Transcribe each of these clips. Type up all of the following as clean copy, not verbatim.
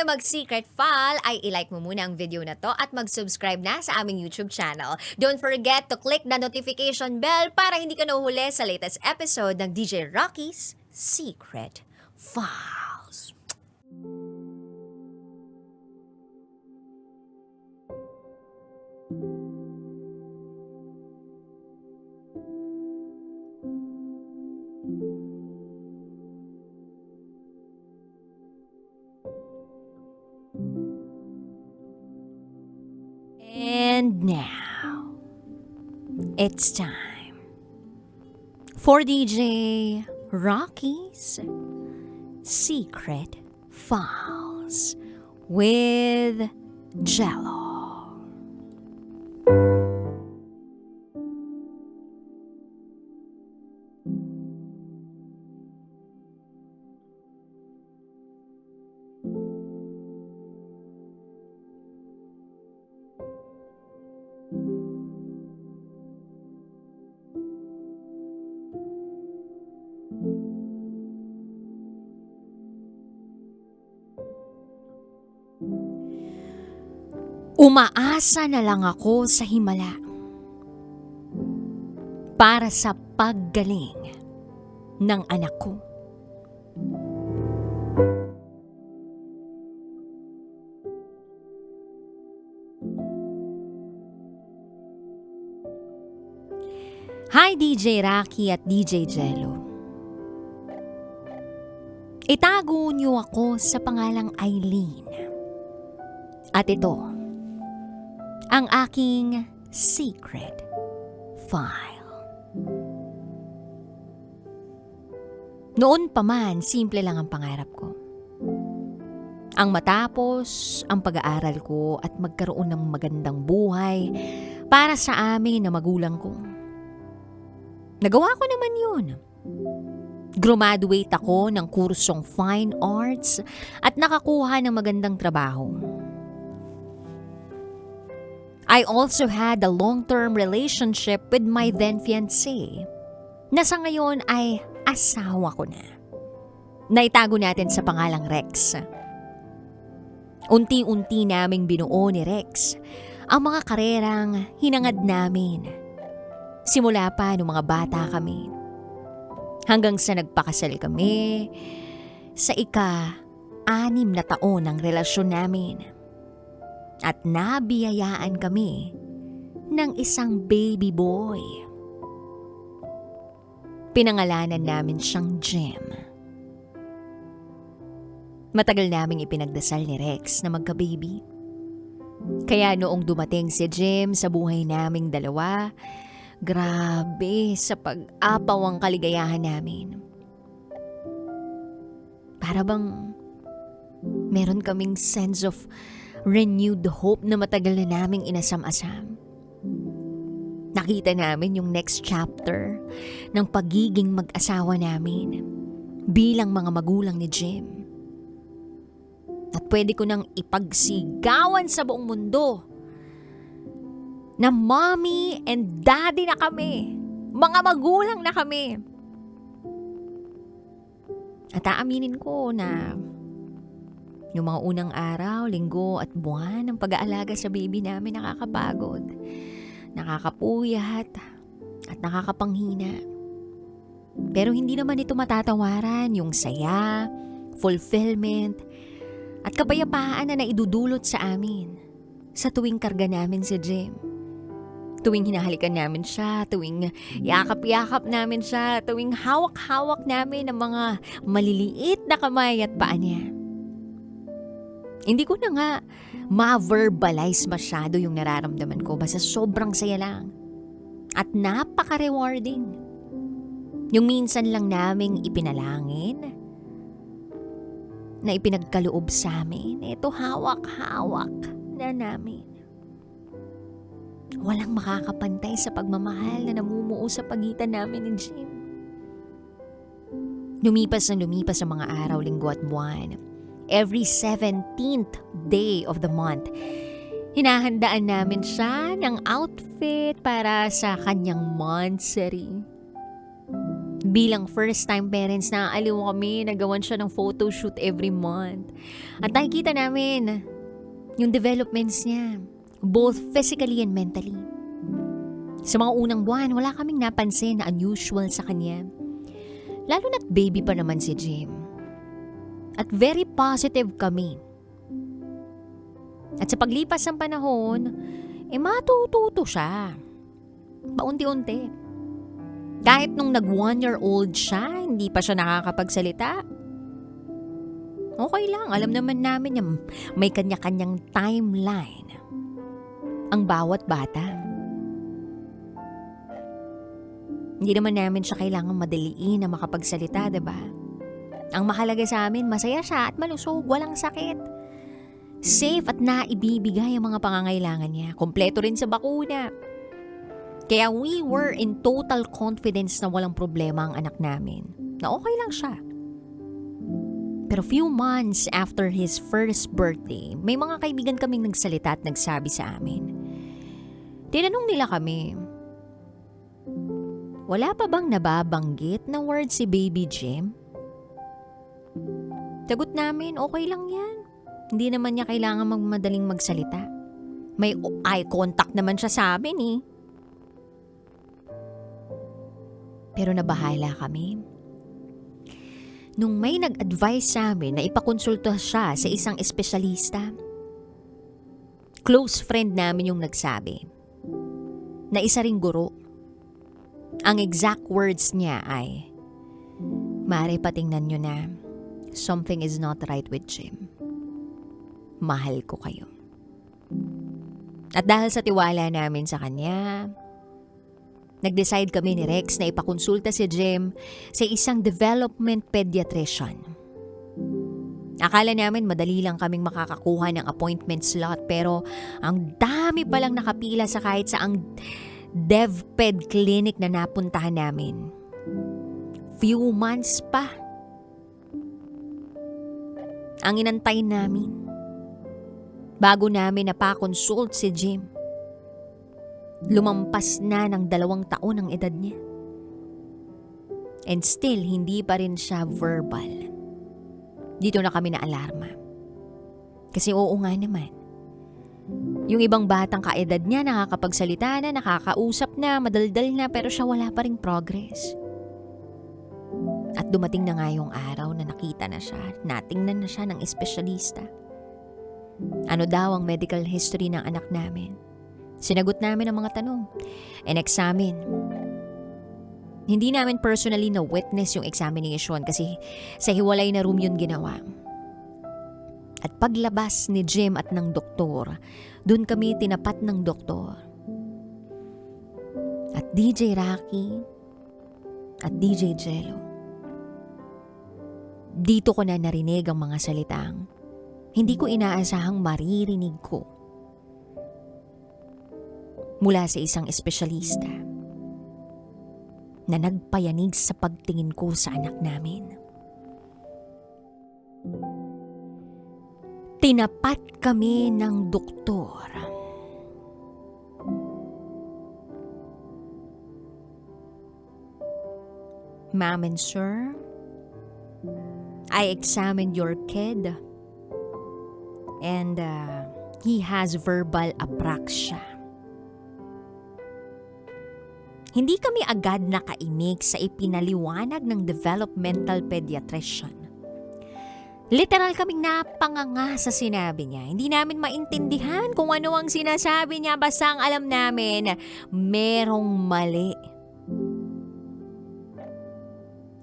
mag-secret file, ay ilike mo muna ang video na to at mag-subscribe na sa aming YouTube channel. Don't forget to click the notification bell para hindi ka nahuhuli sa latest episode ng DJ Rocky's Secret Files. And now, it's time for DJ Rocky's Secret Files with Jello. Umaasa na lang ako sa himala para sa paggaling ng anak ko. Hi DJ Rocky at DJ Jello. Itago niyo ako sa pangalang Eileen. At ito ang aking secret file. Noon pa man, simple lang ang pangarap ko. Ang matapos ang pag-aaral ko at magkaroon ng magandang buhay para sa amin na magulang ko. Nagawa ko naman yun. Graduate ako ng kursong Fine Arts at nakakuha ng magandang trabaho. I also had a long-term relationship with my then-fiancé na sa ngayon ay asawa ko na. Naitago natin sa pangalang Rex. Unti-unti naming binuo ni Rex ang mga karerang hinangad namin. Simula pa nung mga bata kami. Hanggang sa nagpakasal kami sa ika-6 na taon ng relasyon namin. At nabiyayaan kami ng isang baby boy. Pinangalanan namin siyang Jim. Matagal naming ipinagdasal ni Rex na magka-baby. Kaya noong dumating si Jim sa buhay naming dalawa, grabe sa pag-apaw ang kaligayahan namin. Para bang meron kaming sense of renewed hope na matagal na naming inasam-asam. Nakita namin yung next chapter ng pagiging mag-asawa namin bilang mga magulang ni Jim. At pwede ko nang ipagsigawan sa buong mundo na mommy and daddy na kami. Mga magulang na kami. At aaminin ko na yung mga unang araw, linggo at buwan ng pag-aalaga sa baby namin nakakapagod, nakakapuyat at nakakapanghina. Pero hindi naman ito matatawaran yung saya, fulfillment at kapayapaan na naidudulot sa amin sa tuwing karga namin si Jim. Tuwing hinahalikan namin siya, tuwing yakap-yakap namin siya, tuwing hawak-hawak namin ang mga maliliit na kamay at paa niya. Hindi ko na nga ma-verbalize masyado yung nararamdaman ko. Basta sobrang saya lang. At napaka-rewarding. Yung minsan lang naming ipinalangin na ipinagkaloob sa amin, ito hawak-hawak na namin. Walang makakapantay sa pagmamahal na namumuo sa pagitan namin ni Jim. Lumipas ang mga araw, linggo at buwan. Every 17th day of the month, hinahandaan namin siya ng outfit para sa kanyang monthsary. Bilang first-time parents, naaaliw kami, nagawan siya ng photoshoot every month. At nakikita namin yung developments niya, both physically and mentally. Sa mga unang buwan, wala kaming napansin na unusual sa kanya. Lalo na't baby pa naman si Jim. At very positive kami. At sa paglipas ng panahon, matututo siya. Paunti-unti. Kahit nung nag 1-year-old siya, hindi pa siya nakakapagsalita. Okay lang, alam naman namin niya may kanya-kanyang timeline ang bawat bata. Hindi naman namin siya kailangang madaliin na makapagsalita, diba? Ang mahalaga sa amin, masaya siya at malusog, walang sakit. Safe at naibibigay ang mga pangangailangan niya. Kompleto rin sa bakuna. Kaya we were in total confidence na walang problema ang anak namin. Na okay lang siya. Pero few months after his first birthday, may mga kaibigan kaming nagsalita at nagsabi sa amin. Tinanong nila kami, wala pa bang nababanggit na word si Baby Jim? Sagot namin, okay lang yan. Hindi naman niya kailangan magmadaling magsalita. May eye contact naman siya sa amin eh. Pero nabahala kami. Nung may nag-advise sa amin na ipakonsulta siya sa isang espesyalista, close friend namin yung nagsabi, na isa ring guro. Ang exact words niya ay, maaari patingnan nyo na, something is not right with Jim. Mahal ko kayo. At dahil sa tiwala namin sa kanya, nag-decide kami ni Rex na ipakonsulta si Jim sa isang development pediatrician. Akala namin madali lang kaming makakakuha ng appointment slot pero ang dami palang nakapila sa kahit saang DevPed clinic na napuntahan namin. Few months pa ang inantay namin bago namin napakonsult si Jim. Lumampas na ng 2 taon ang edad niya. And still, hindi pa rin siya verbal. Dito na kami na alarma. Kasi oo nga naman. Yung ibang batang kaedad niya nakakapagsalita na, nakakausap na, madaldal na, pero siya wala pa ring progress. At dumating na nga yung araw na nakita na siya, natingnan na siya ng espesyalista. Ano daw ang medical history ng anak namin? Sinagot namin ang mga tanong. And-examine. Hindi namin personally na witness yung examination kasi sa hiwalay na room yun ginawa. At paglabas ni Jim at ng doktor, dun kami tinapat ng doktor. At DJ Rocky at DJ Jello. Dito ko na narinig ang mga salitang hindi ko inaasahang maririnig ko mula sa isang espesyalista na nagpayanig sa pagtingin ko sa anak namin. Tinapat kami ng doktor. Ma'am and sir, I examined your kid and he has verbal apraxia. Hindi kami agad nakaimik sa ipinaliwanag ng developmental pediatrician. Literal kaming napanganga sa sinabi niya. Hindi namin maintindihan kung ano ang sinasabi niya. Basta ang alam namin, merong mali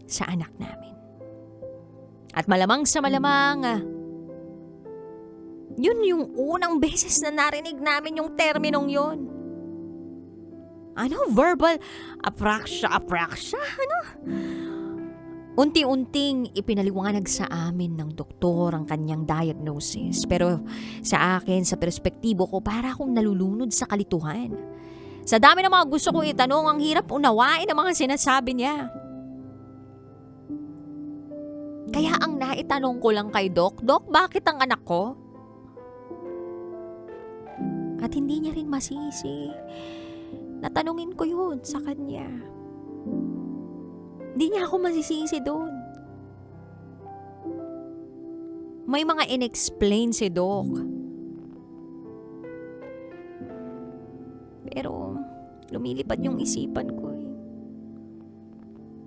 sa anak namin. At malamang sa malamang, yun yung unang beses na narinig namin yung terminong yun. Ano? Verbal apraxia? Ano? Unti-unting ipinaliwanag sa amin ng doktor ang kanyang diagnosis. Pero sa akin, sa perspektibo ko, para akong nalulunod sa kalituhan. Sa dami ng mga gusto kong itanong, ang hirap unawain ang mga sinasabi niya. Kaya ang naitanong ko lang kay Doc, bakit ang anak ko? At hindi niya rin masisi. Natanungin ko yun sa kanya. Hindi niya ako masisisi doon. May mga inexplain si Doc. Pero lumilipad yung isipan ko eh.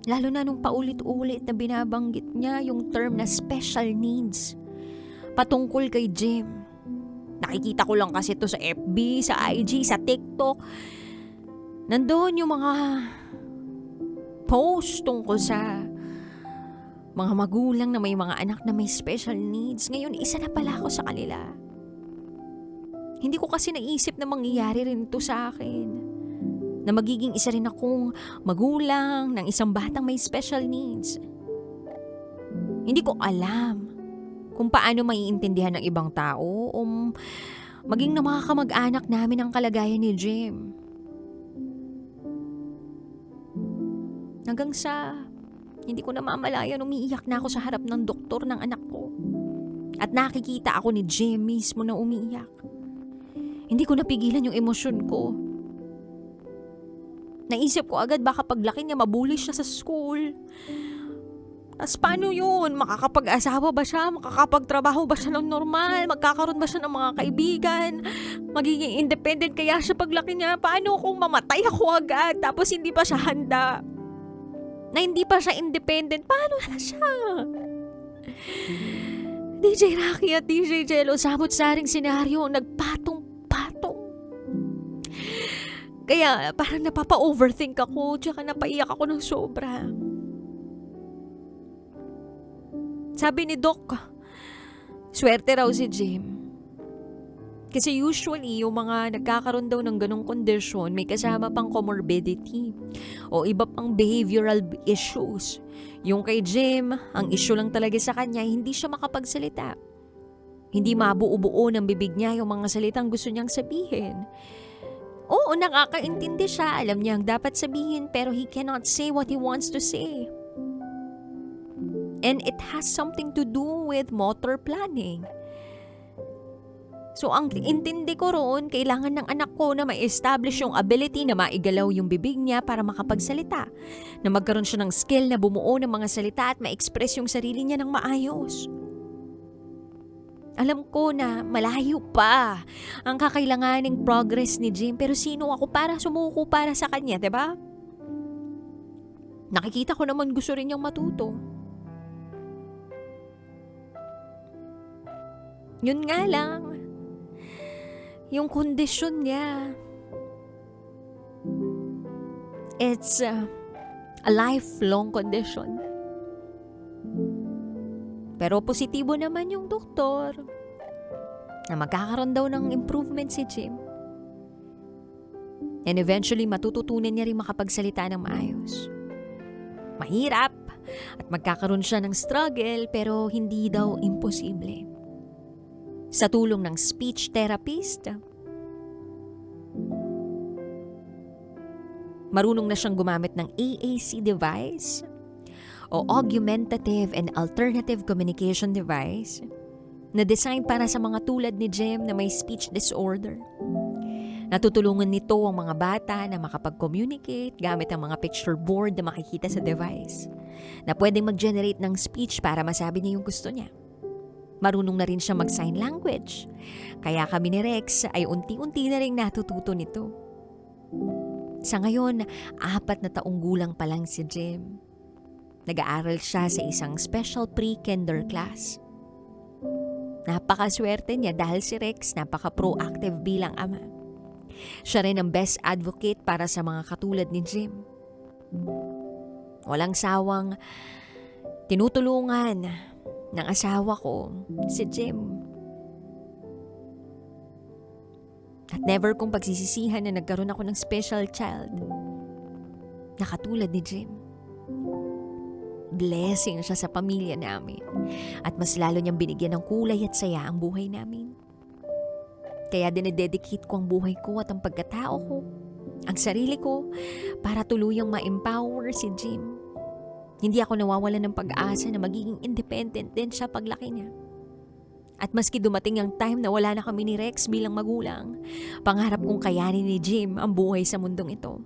Lalo na nung paulit-ulit na binabanggit niya yung term na special needs. Patungkol kay Jim. Nakikita ko lang kasi to sa FB, sa IG, sa TikTok. Nandoon yung mga post tungkol sa mga magulang na may mga anak na may special needs. Ngayon, isa na pala ako sa kanila. Hindi ko kasi naisip na mangyayari rin to sa akin. Na magiging isa rin akong magulang ng isang batang may special needs. Hindi ko alam kung paano maiintindihan ng ibang tao o maging ng mga kamag-anak namin ang kalagayan ni Jim. Hanggang sa hindi ko na mamalayan, umiiyak na ako sa harap ng doktor ng anak ko. At nakikita ako ni Jim mismo na umiiyak. Hindi ko napigilan yung emosyon ko. Naisip ko agad baka paglaki niya mabully siya sa school. As paano yun? Makakapag-asawa ba siya? Makakapagtrabaho ba siya ng normal? Magkakaroon ba siya ng mga kaibigan? Magiging independent kaya siya paglaki niya? Paano kung mamatay ako agad tapos hindi pa siya handa? Na hindi pa siya independent, paano na siya? DJ Rocky at DJ Jello, samot-saring senaryo, nagpatong-patong. Kaya parang napapa-overthink ako, tsaka napaiyak ako ng sobra. Sabi ni Doc, swerte raw si Jim. Kasi usually, yung mga nagkakaroon daw ng ganong kondisyon, may kasama pang comorbidity o iba pang behavioral issues. Yung kay Jim, ang issue lang talaga sa kanya, hindi siya makapagsalita. Hindi mabuo-buo ng bibig niya yung mga salitang gusto niyang sabihin. Oo, nakakaintindi siya. Alam niya ang dapat sabihin pero he cannot say what he wants to say. And it has something to do with motor planning. So ang intindi ko roon, kailangan ng anak ko na ma-establish yung ability na maigalaw yung bibig niya para makapagsalita. Na magkaroon siya ng skill na bumuo ng mga salita at ma-express yung sarili niya ng maayos. Alam ko na malayo pa ang kakailanganing progress ni Jim, pero sino ako para sumuko para sa kanya, diba? Nakikita ko naman gusto rin niyang matuto. Yun nga lang, yung kondisyon niya, it's a lifelong condition. Pero positibo naman yung doktor na magkakaroon daw ng improvement si Jim. And eventually matututunan niya rin makapagsalita ng maayos. Mahirap at magkakaroon siya ng struggle pero hindi daw imposible. Sa tulong ng speech therapist, marunong na siyang gumamit ng AAC device o Augmentative and Alternative Communication Device na design para sa mga tulad ni Jim na may speech disorder. Natutulungan nito ang mga bata na makapag-communicate gamit ang mga picture board na makikita sa device na pwedeng mag-generate ng speech para masabi niya yung gusto niya. Marunong na rin siya mag-sign language. Kaya kami ni Rex ay unti-unti na rin natututo nito. Sa ngayon, 4 na taong gulang pa lang si Jim. Nag-aaral siya sa isang special pre-kinder class. Napakaswerte niya dahil si Rex napaka-proactive bilang ama. Siya rin ang best advocate para sa mga katulad ni Jim. Walang sawang tinutulungan ng asawa ko, si Jim. At never kong pagsisisihan na nagkaroon ako ng special child na katulad ni Jim. Blessing siya sa pamilya namin at mas lalo niyang binigyan ng kulay at saya ang buhay namin. Kaya dinededicate ko ang buhay ko at ang pagkatao ko, ang sarili ko, para tuluyang ma-empower si Jim. Hindi ako nawawalan ng pag-asa na magiging independent din siya paglaki niya. At maski dumating ang time na wala na kami ni Rex bilang magulang, pangarap kong kayanin ni Jim ang buhay sa mundong ito.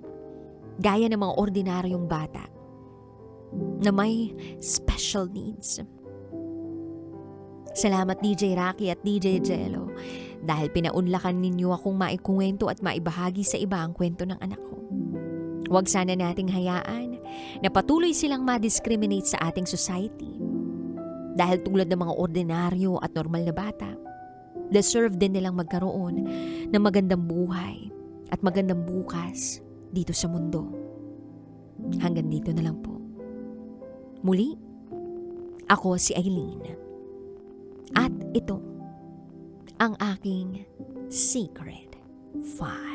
Gaya ng mga ordinaryong bata. na may special needs. Salamat DJ Rocky at DJ Jello dahil pinaunlakan ninyo akong maikuwento at maibahagi sa iba ang kwento ng anak ko. Huwag sana nating hayaan na patuloy silang ma-discriminate sa ating society. Dahil tulad ng mga ordinaryo at normal na bata, deserve din nilang magkaroon ng magandang buhay at magandang bukas dito sa mundo. Hanggang dito na lang po. Muli, ako si Aileen. At ito ang aking Secret 5.